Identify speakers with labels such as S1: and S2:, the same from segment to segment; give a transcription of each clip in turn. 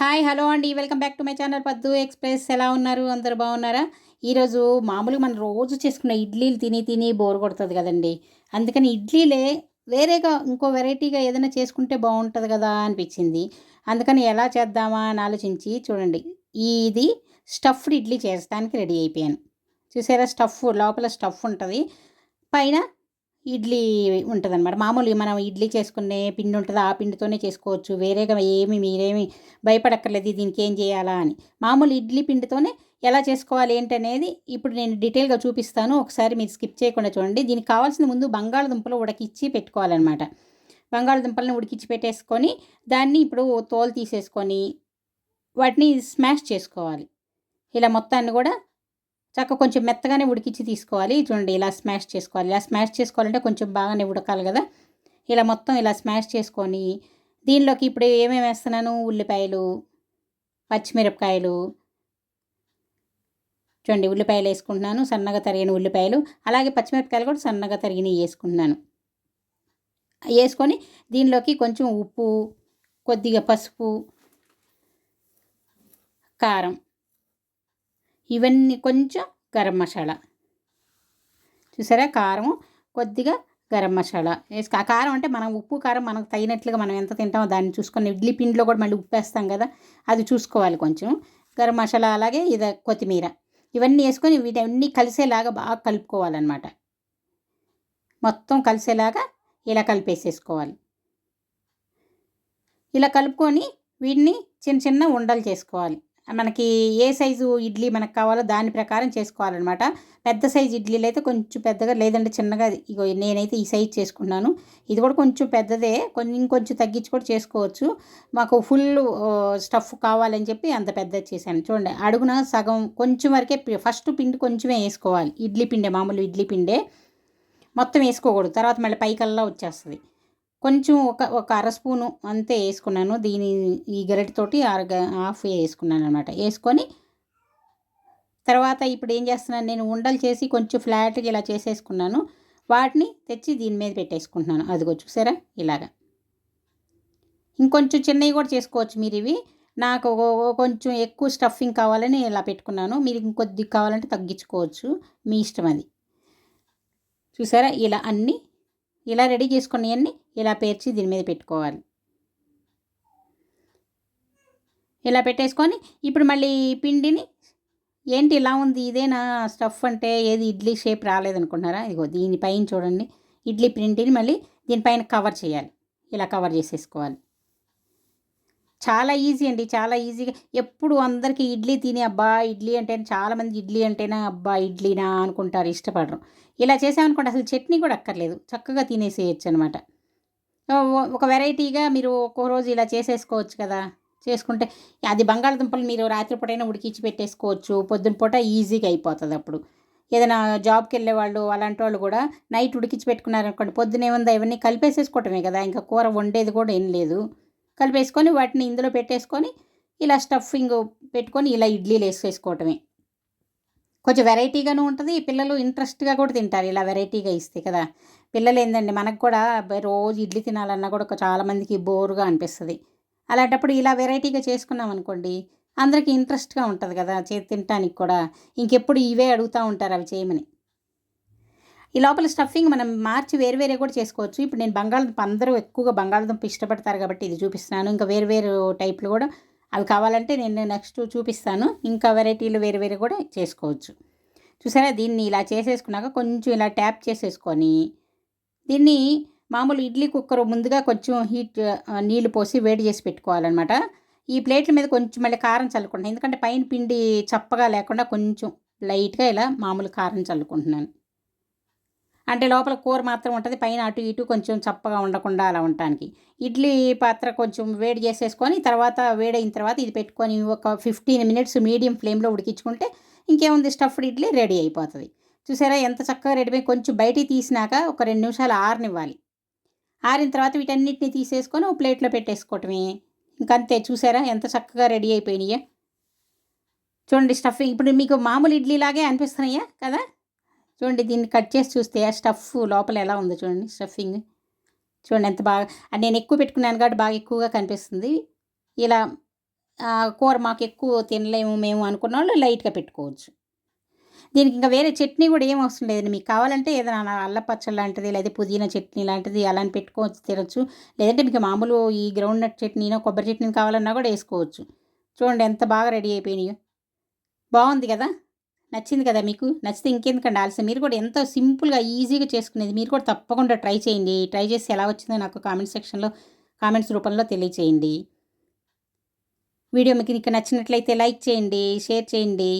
S1: Hi hello అండి. Welcome back to my channel పద్దు express. ఎలా ఉన్నారు? అందరూ బాగున్నారా? ఈరోజు మామూలుగా మనం రోజు చేసుకున్న ఇడ్లీలు తిని తిని బోర్ కొడతది కదండీ! అందుకని ఇడ్లీలే వేరేగా ఇంకో వెరైటీగా ఏదైనా చేసుకుంటే బావుంటది కదా అనిపించింది. అందుకని ఎలా చేద్దామా అని ఆలోచించి చూడండి. ఇది స్టఫ్డ్ ఇడ్లీ చేస్తానికి రెడీ అయిపోయాను. చూసారా, లోపల స్టఫ్ ఉంటది. పైన ఇడ్లీ ఉంటదనమాట. మామూలుగా మనం ఇడ్లీ చేసుకునే పిండి ఉంటది. ఆ పిండితోనే చేసుకోవచ్చు. వేరేగా మీరేమి భయపడక్కర్లేదు దీనికేం జేయాలా అని. మామూలు ఇడ్లీ పిండితోనే ఎలా చేసుకోవాలి ఏంటనేది ఇప్పుడు నేను డీటెయిల్‌గా చూపిస్తాను. ఒకసారి మీరు స్కిప్ చేయకుండా చూడండి. దీనికి కావాల్సింది ముందు బంగాళదుంపలు ఉడకిచ్చి పెట్టుకోవాలనమాట. బంగాళదుంపలను ఉడికిచ్చి పెట్టేసుకొని, దాన్ని ఇప్పుడు తోలు తీసేసుకొని, వాటిని స్మాష్ చేసుకోవాలి. ఇలా మొత్తాన్ని గూడా కొంచెం మెత్తగానే ఉడికిచ్చి తీసుకోవాలి. చూడండి, ఇలా స్మాష్ చేసుకోవాలి. ఇలా స్మాష్ చేసుకోవాలంటే కొంచెం బాగానే ఉడకాలి గదా! ఇలా మొత్తం ఇలా స్మాష్ చేసుకొని, దీనిలోకి ఇప్పుడు ఏమేమి వేస్తున్నాను, ఉల్లిపాయలు, పచ్చిమిరపకాయలు, చూడండి ఉల్లిపాయలేసుకుంటున్నాను. సన్నగా తరిగిన ఉల్లిపాయలు, అలాగే పచ్చిమిరపకాయలు కూడా సన్నగా తరిగినయి యేసుకుంటున్నాను. యేసుకొని దీనిలోకి కొంచెం ఉప్పు, కొద్దిగా పసుపు, కారం, ఇవన్నీ కొంచెం గరం మసాలా. చూసారా, కారం, కొద్దిగా గరం మసాలా ఆ కారం అంటే మనం ఉప్పు కారం మనకు తగినట్లుగా మనం ఎంత తింటామో దాన్ని చూసుకొని, ఇడ్లీ పిండిలో కూడా మళ్ళీ ఉప్పేస్తాం కదా, అది చూసుకోవాలి కొంచెం. గరం మసాలా, అలాగే కొత్తిమీర, ఇవన్నీ వేసుకొని వీటన్నీ కలిసేలాగా బాగా కలుపుకోవాలన్నమాట. మొత్తం కలిసేలాగా ఇలా కలిపేసేసుకోవాలి. ఇలా కలుపుకొని వీటిని చిన్న చిన్న ఉండలు చేసుకోవాలి. మనకి ఏ సైజు ఇడ్లీ మనకు కావాలో దాని ప్రకారం చేసుకోవాలన్నమాట. పెద్ద సైజు ఇడ్లీలు అయితే కొంచెం పెద్దగా, లేదంటే చిన్నగా, ఇగో నేనైతే ఈ సైజు చేసుకున్నాను. ఇది కూడా కొంచెం పెద్దదే, ఇంకొంచెం తగ్గించి కూడా చేసుకోవచ్చు. మాకు ఫుల్ స్టఫ్ కావాలని చెప్పి అంత పెద్దది చేశాను. చూడండి, అడుగున సగం కొంచెం వరకే ఫస్ట్ పిండి కొంచెమే వేసుకోవాలి. ఇడ్లీ పిండే, మామూలు ఇడ్లీ పిండే, మొత్తం వేసుకోకూడదు. తర్వాత మళ్ళీ పైకల్లా వచ్చేస్తుంది. కొంచెం ఒక అర స్పూను అంతే వేసుకున్నాను. ఈ గరిటెతోటి హాఫ్ వేసుకున్నాను అనమాట. వేసుకొని తర్వాత ఇప్పుడు ఏం చేస్తున్నాను, నేను ఉండలు చేసి కొంచెం ఫ్లాట్గా ఇలా చేసేసుకున్నాను. వాటిని తెచ్చి దీని మీద పెట్టేసుకుంటున్నాను. అదిగో చూసారా, ఇలాగా. ఇంకొంచెం చిన్నవి కూడా చేసుకోవచ్చు మీరు ఇవి. నాకు కొంచెం ఎక్కువ స్టఫింగ్ కావాలని ఇలా పెట్టుకున్నాను. మీరు ఇంకొద్ది కావాలంటే తగ్గించుకోవచ్చు, మీ ఇష్టం అది. చూసారా, ఇలా అన్నీ ఇలా రెడీ చేసుకున్నవన్నీ ఇలా పేర్చి దీని మీద పెట్టుకోవాలి. ఇలా పెట్టేసుకొని ఇప్పుడు మళ్ళీ పిండిని, ఏంటి ఇలా ఉంది, ఇదేనా స్టఫ్ అంటే, ఏది ఇడ్లీ షేప్ రాలేదనుకుంటున్నారా? ఇదిగో దీనిపైన చూడండి, ఇడ్లీ పిండిని మళ్ళీ దీనిపైన కవర్ చేయాలి. ఇలా కవర్ చేసేసుకోవాలి. చాలా ఈజీ అండి, చాలా ఈజీగా. ఎప్పుడు అందరికీ ఇడ్లీ తిని అబ్బా ఇడ్లీ అంటే, చాలామంది ఇడ్లీ అంటేనే అబ్బా ఇడ్లీనా అనుకుంటారు, ఇష్టపడరు. ఇలా చేసామనుకోండి అసలు చట్నీ కూడా అక్కర్లేదు, చక్కగా తినేసేయచ్చు అనమాట. ఒక వెరైటీగా మీరు ఒక్కో రోజు ఇలా చేసేసుకోవచ్చు కదా. చేసుకుంటే అది బంగాళదుంపలు మీరు రాత్రిపూటైనా ఉడికించి పెట్టేసుకోవచ్చు. పొద్దున పూట ఈజీగా అయిపోతుంది. అప్పుడు ఏదైనా జాబ్కి వెళ్ళే వాళ్ళు అలాంటి వాళ్ళు కూడా నైట్ ఉడికించి పెట్టుకున్నారనుకోండి, పొద్దున ఏముందా ఇవన్నీ కలిపేసేసుకోవటమే కదా, ఇంకా కూర వండేది కూడా ఏం లేదు. కలిపేసుకొని వాటిని ఇందులో పెట్టేసుకొని ఇలా స్టఫింగ్ పెట్టుకొని ఇలా ఇడ్లీలు వేసేసుకోవటమే. కొంచెం వెరైటీగాను ఉంటుంది. పిల్లలు ఇంట్రెస్ట్గా కూడా తింటారు ఇలా వెరైటీగా ఇస్తే కదా. పిల్లలు ఏందండి, మనకు కూడా రోజు ఇడ్లీ తినాలన్నా కూడా చాలామందికి బోరుగా అనిపిస్తుంది. అలాంటప్పుడు ఇలా వెరైటీగా చేసుకున్నాం అనుకోండి, అందరికీ ఇంట్రెస్ట్గా ఉంటుంది కదా తినటానికి కూడా. ఇంకెప్పుడు ఇవే అడుగుతూ ఉంటారు అవి చేయమని. ఈ లోపల స్టఫింగ్ మనం మార్చి వేరు వేరే కూడా చేసుకోవచ్చు. ఇప్పుడు నేను బంగాళదుంప, అందరూ ఎక్కువగా బంగాళదుంప ఇష్టపడతారు కాబట్టి ఇది చూపిస్తున్నాను. ఇంకా వేరు వేరు టైప్లు కూడా అవి కావాలంటే నేను నెక్స్ట్ చూపిస్తాను. ఇంకా వెరైటీలు వేరు వేరు కూడా చేసుకోవచ్చు. చూసారా, దీన్ని ఇలా చేసేసుకున్నాక కొంచెం ఇలా ట్యాప్ చేసేసుకొని, దీన్ని మామూలు ఇడ్లీ కుక్కర్ ముందుగా కొంచెం నీళ్లు పోసి వేడి చేసి పెట్టుకోవాలన్నమాట. ఈ ప్లేట్ల మీద కొంచెం మళ్ళీ కారం చల్లుకుంటున్నాను, ఎందుకంటే పైన పిండి చప్పగా లేకుండా కొంచెం లైట్గా ఇలా మామూలు కారం చల్లుకుంటున్నాను. అంటే లోపల కూర మాత్రం ఉంటుంది, పైన అటు ఇటు కొంచెం చప్పగా ఉండకుండా అలా ఉండటానికి. ఇడ్లీ పాత్ర కొంచెం వేడి చేసేసుకొని, తర్వాత వేడైన తర్వాత ఇది పెట్టుకొని ఒక 15 మినిట్స్ మీడియం ఫ్లేమ్లో ఉడికించుకుంటే ఇంకేముంది, స్టఫ్డ్ ఇడ్లీ రెడీ అయిపోతుంది. చూసారా ఎంత చక్కగా రెడీ అయి, కొంచెం బయటికి తీసినాక ఒక 2 నిమిషాలు ఆరనివ్వాలి. ఆరిన తర్వాత వీటన్నిటిని తీసేసుకొని ఒక ప్లేట్లో పెట్టేసుకోవటమే. ఇంకంతే. చూసారా ఎంత చక్కగా రెడీ అయిపోయినాయో. చూడండి, స్టఫింగ్ ఇప్పుడు మీకు మామూలు ఇడ్లీలాగే అనిపిస్తున్నాయా కదా. చూడండి, దీన్ని కట్ చేసి చూస్తే ఆ స్టఫ్ లోపల ఎలా ఉందో చూడండి, స్టఫింగ్ చూడండి ఎంత బాగా. నేను ఎక్కువ పెట్టుకున్నాను కాబట్టి బాగా ఎక్కువగా కనిపిస్తుంది. ఇలా కూర మాకు ఎక్కువ తినలేము మేము అనుకున్న వాళ్ళు లైట్గా పెట్టుకోవచ్చు. దీనికి ఇంకా వేరే చట్నీ కూడా ఏం అవసరం లేదండి. మీకు కావాలంటే ఏదైనా అల్లం పచ్చడి లాంటిది లేదా పుదీనా చట్నీ లాంటిది అలాని పెట్టుకోవచ్చు, తినొచ్చు. లేదంటే మీకు మామూలు ఈ గ్రౌండ్ నట్ చట్నీనో కొబ్బరి చట్నీ కావాలన్నా కూడా వేసుకోవచ్చు. చూడండి ఎంత బాగా రెడీ అయిపోయినాయో. బాగుంది కదా! నచ్చింది కదా మీకు? నచ్చితే ఇంకెందుకండి ఆలస్యం. మీరు కూడా ఎంతో సింపుల్గా ఈజీగా చేసుకునేది మీరు కూడా తప్పకుండా ట్రై చేయండి. ట్రై చేసి ఎలా వచ్చిందో నాకు కామెంట్ సెక్షన్లో కామెంట్స్ రూపంలో తెలియచేయండి. వీడియో మీకు నచ్చినట్లయితే లైక్ చేయండి, షేర్ చేయండి.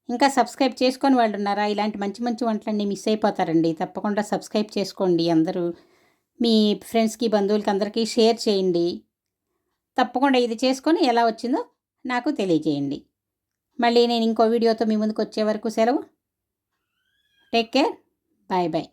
S1: ఇంకా సబ్స్క్రైబ్ చేసుకొని వాళ్ళు ఉన్నారా? ఇలాంటి మంచి మంచి వంటలన్నీ మిస్ అయిపోతారండి. తప్పకుండా సబ్స్క్రైబ్ చేసుకోండి అందరూ. మీ ఫ్రెండ్స్కి బంధువులకి అందరికీ షేర్ చేయండి. తప్పకుండా ఇది చేసుకొని ఎలా వచ్చిందో నాకు తెలియజేయండి. మళ్ళీ నేను ఇంకో వీడియోతో మీ ముందుకు వచ్చే వరకు సెలవు. Take care. Bye bye.